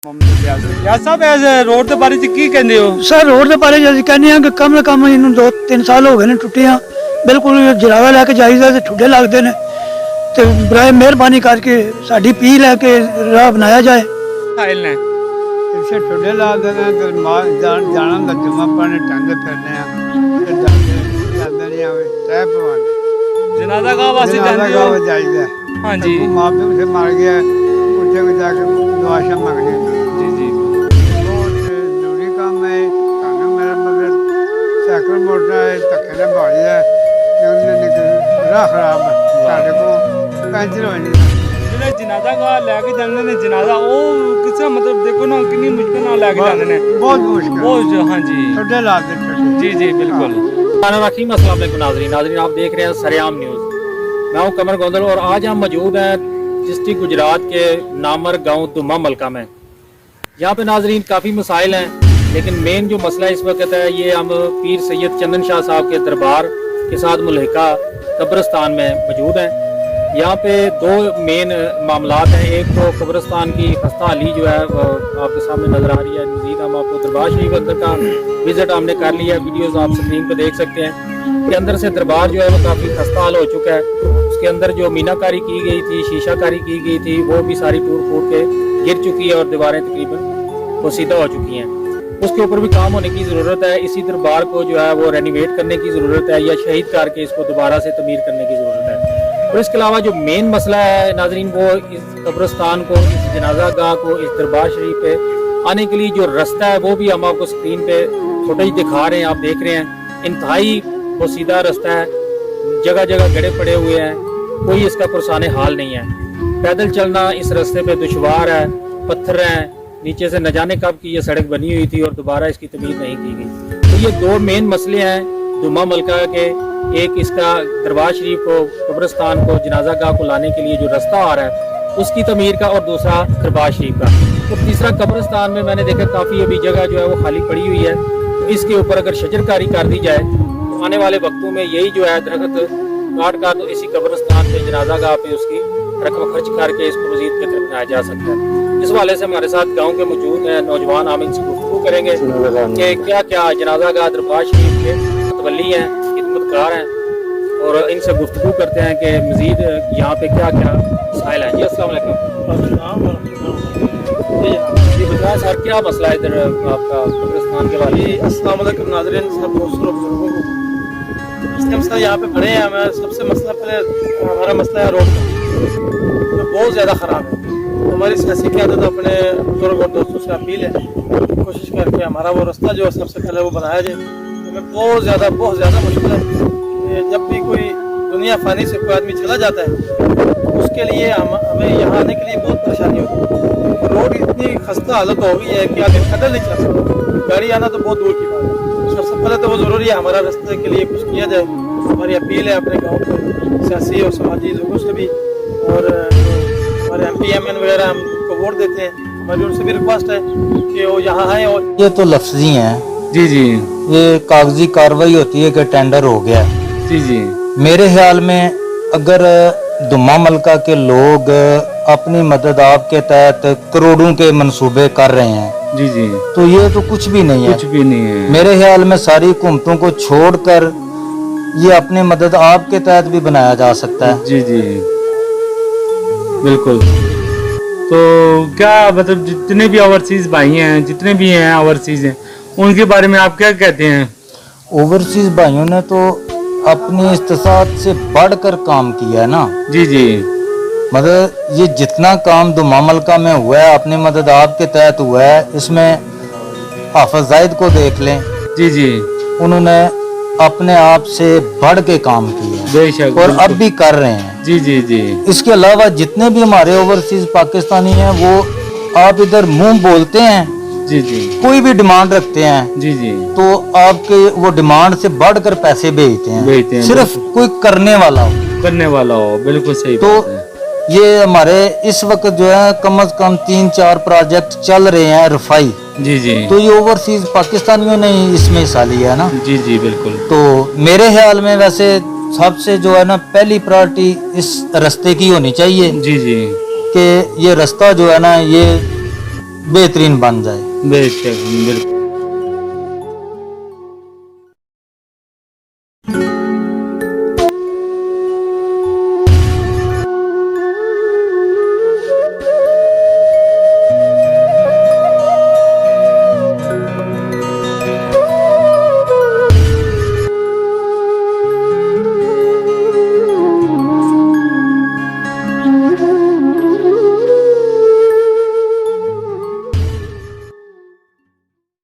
ਯਾ ਸਾਹਿਬ S road ਦੇ ਬਾਰੇ ਚ ਕੀ ਕਹਿੰਦੇ ਹੋ? ਸਰ ਰੋਡ ਦੇ ਬਾਰੇ ਅਸੀਂ ਕਹਿੰਦੇ ਹਾਂ ਕਿ ਕਮ ਸੇ ਕਮ ਇਹਨੂੰ 2-3 ਸਾਲ ਹੋ ਗਏ ਨੇ ਟੁੱਟੀਆਂ। ਬਿਲਕੁਲ ਜਰਾਵਾ ਲੈ ਕੇ ਜਾਈਦਾ ਤੇ ਠੁੱਡੇ ਲੱਗਦੇ ਨੇ ਤੇ ਬਰਾਏ ਮਿਹਰਬਾਨੀ ਕਰਕੇ ਸਾਡੀ ਪੀਲ ਹੈ ਕਿ ਰਾਹ ਬਣਾਇਆ ਜਾਏ। ਸਾਇਲ ਨੇ ਇਸੇ ਠੁੱਡੇ ਲੱਗਦੇ ਨੇ ਤੇ ਜਾਣਾ ਦਾ ਜਮਾ ਪਾਣੀ ਟੰਗੇ ਫਿਰਦੇ ਆ ਤੇ ਜਾਂਦੇ ਨਹੀਂ ਆਵੇ ਤੈ ਪਵਾਨ ਜਨਾਜ਼ਾ ਗਾਹ ਵਾਸਤੇ ਜਾਂਦੇ ਹੋ? ਜਾਈਦਾ। ਹਾਂਜੀ ਮਾਂ ਪਿਓ ਸੇ ਮਰ ਗਿਆ ਉੱਥੇ ਵੀ ਜਾ ਕੇ ਦੁਆ ਸ਼ਾ ਮੰਗਦੇ। ਜੀ ਜੀ ਬਹੁਤ ਜ਼ਰੂਰੀ ਕੰਮ ਹੈ। ਤੁਹਾਨੂੰ ਮੇਰਾ ਮਗਰ ਸਾਈਕਲ ਮੋਟਰ ਧੱਕੇ ਨਾਲ ਭਾਜਦਾ ਤੇ ਉਹਨੇ ਨਿਕਲ ਰਾਹ ਖਰਾਬ ਸਾਡੇ ਕੋਲ ਪੈਂਚਰ ਹੋਈ ਨਹੀਂ। ਜਿਹੜੇ ਜਨਾਜ਼ਾ ਗਾਹ ਲੈ ਕੇ ਜਾਂਦੇ ਨੇ ਜਨਾਜ਼ਾ ਉਹ ਕਿਸੇ ਮਤਲਬ ਦੇਖੋ ਨਾ ਕਿੰਨੀ ਮੁਸ਼ਕਿਲ ਨਾਲ ਲੈ ਕੇ ਜਾਂਦੇ ਨੇ। ਬਹੁਤ ਮੁਸ਼ਕਿਲ ਬਹੁਤ ਹਾਂਜੀ ठुड्डे लाते ठुड्डे। जी जी बिल्कुल। रहीम अस्सलाम वालेकुम नाज़रीन आप देख रहे हैं सरेआम न्यूज़। मैं हूं कमर गोंदल और आज हम मौजूद हैं डिस्ट्रिक्ट गुजरात के नामर गांव दुम्मा मलका में। यहाँ पे नाज़रीन काफ़ी मसाइल हैं लेकिन मेन जो मसला इस वक्त है ये हम पीर सैयद चंदन शाह साहब के दरबार के साथ मुल्हिका कब्रिस्तान में मौजूद हैं। यहाँ पे दो मेन मामलात हैं। एक तो कब्रिस्तान की खस्ता हाली जो है आपके सामने नज़र आ रही है। मज़ीद हम आपको दरबार शरीफ अंदर का विज़िट हमने कर लिया, वीडियोस आप स्क्रीन पे देख सकते हैं कि अंदर से दरबार जो है वो काफ़ी खस्ता हाल हो चुका है। उसके अंदर जो मीनाकारी की गई थी, शीशाकारी की गई थी, वो भी सारी टूट फूट के गिर चुकी है और दीवारें तकरीबन पोसीदा हो चुकी हैं। उसके ऊपर भी काम होने की ज़रूरत है। इसी दरबार को जो है वो रेनोवेट करने की ज़रूरत है या शहीद करके इसको दोबारा से तमीर करने की ज़रूरत है। और इसके अलावा जो मेन मसला है नाजरीन वो इस कब्रिस्तान को, इस जनाजा गाह को, इस दरबार शरीफ पे आने के लिए जो रास्ता है वो भी हम आपको स्क्रीन पे फुटेज दिखा रहे हैं, आप देख रहे हैं। इंतहाई पोसीदा रास्ता है, जगह जगह गड्ढे पड़े हुए हैं, कोई इसका पुरसाने हाल नहीं है। पैदल चलना इस रास्ते पे दुश्वार है, पत्थर हैं, नीचे से न जाने कब की ये सड़क बनी हुई थी और दोबारा इसकी तमीर नहीं की गई। तो ये दो मेन मसले हैं दुम्मा मलका के। एक इसका दरबार शरीफ को, कब्रिस्तान को, जनाजा गाह को लाने के लिए जो रास्ता आ रहा है उसकी तमीर का, और दूसरा दरबार शरीफ का। तो तीसरा कब्रिस्तान में मैंने देखा काफ़ी अभी जगह जो है वो खाली पड़ी हुई है। तो इसके ऊपर अगर शजरकारी कर दी जाए तो आने वाले वक्तों में यही जो है दरख्त काट का तो इसी कब्रिस्तान पे, जनाजा गाह पे उसकी रकम खर्च करके इसको मज़ीद बेहतर बनाया जा सकता है। इस वाले से हमारे साथ गाँव के मौजूद हैं नौजवान, हम इनसे गुफ्तगू करेंगे कि क्या क्या जनाजा गाह दरबार शरीफ के मतवली हैं, खिदमतकार हैं, और इनसे गुफ्तगू करते हैं कि मज़ीद यहाँ पे क्या क्या मसाइल हैं। जी अस्सलाम वालेकुम। जी बताएं सर क्या मसला है इधर आपका कब्रिस्तान के बारे में? अस्सलाम वालेकुम नाज़रीन, सब दोस्तों बुजुर्गों को इसलिए मसला यहाँ पे खड़े हैं। हमारा सबसे मसला पहले हमारा मसला है रोड का, जो बहुत ज़्यादा ख़राब है। तो हमारी सियासी क़यादत अपने बुजुर्ग और दोस्तों से अपील है, कोशिश करके हमारा वो रास्ता जो है सबसे पहले वो बनाया जाए। हमें बहुत ज़्यादा मुश्किल है। जब भी कोई दुनिया फानी से कोई आदमी चला जाता है उसके लिए हमें यहाँ आने के लिए बहुत परेशानी होती है। रोड इतनी खस्ता हालत हो गई है कि आगे पैदल नहीं चल सकते, गाड़ी आना तो बहुत दूर की बात है। सबसे पहले तो वो ज़रूरी है हमारा रास्ते के लिए कुछ किया जाए। हमारी अपील है अपने गाँव के सियासी और समाजी लोगों से भी, और हमारे MP MN वगैरह हमको वोट देते हैं, हमारी उनसे भी रिक्वेस्ट है कि वो यहाँ आएँ। और ये तो लफ्जी हैं जी जी ये कागजी कार्रवाई होती है कि टेंडर हो गया है। जी जी मेरे ख्याल में अगर दुम्मा मलका के लोग अपनी मदद आपके तहत करोड़ों के मंसूबे कर रहे हैं जी जी तो ये तो कुछ भी नहीं है। कुछ भी नहीं है। मेरे ख्याल में सारी हुकूमतों को छोड़कर ये अपनी मदद आपके तहत भी बनाया जा सकता है। जी जी बिल्कुल। तो क्या मतलब जितने भी ओवरसीज भाई हैं, जितने भी हैं ओवरसीज हैं, उनके बारे में आप क्या कहते हैं? ओवरसीज भाइयों ने तो अपनी इस्तिसात से बढ़कर काम किया है ना। जी जी मतलब ये जितना काम दुम्मा मलका में हुआ है अपनी मदद आपके तहत हुआ है, इसमें हाफिज जाहिद को देख लें, जी जी उन्होंने अपने आप से बढ़ के काम किया है बेशक, और बिल्कुल। अब भी कर रहे हैं। जी जी जी इसके अलावा जितने भी हमारे ओवरसीज पाकिस्तानी हैं वो आप इधर मुंह बोलते हैं, जी जी कोई भी डिमांड रखते हैं जी जी तो आपके वो डिमांड से बढ़कर पैसे भेजते हैं, सिर्फ कोई करने वाला हो। बिल्कुल सही तो बात है। ये हमारे इस वक्त जो है कम से कम 3-4 प्रोजेक्ट चल रहे हैं रफाई। जी जी तो ये ओवरसीज पाकिस्तानियों ने ही इसमें हिस्सा लिया है ना। जी जी बिल्कुल। तो मेरे ख्याल में वैसे सबसे जो है ना पहली प्रायोरिटी इस रास्ते की होनी चाहिए जी जी कि ये रास्ता जो है ना ये बेहतरीन बन जाए। बेशक, बिल्कुल।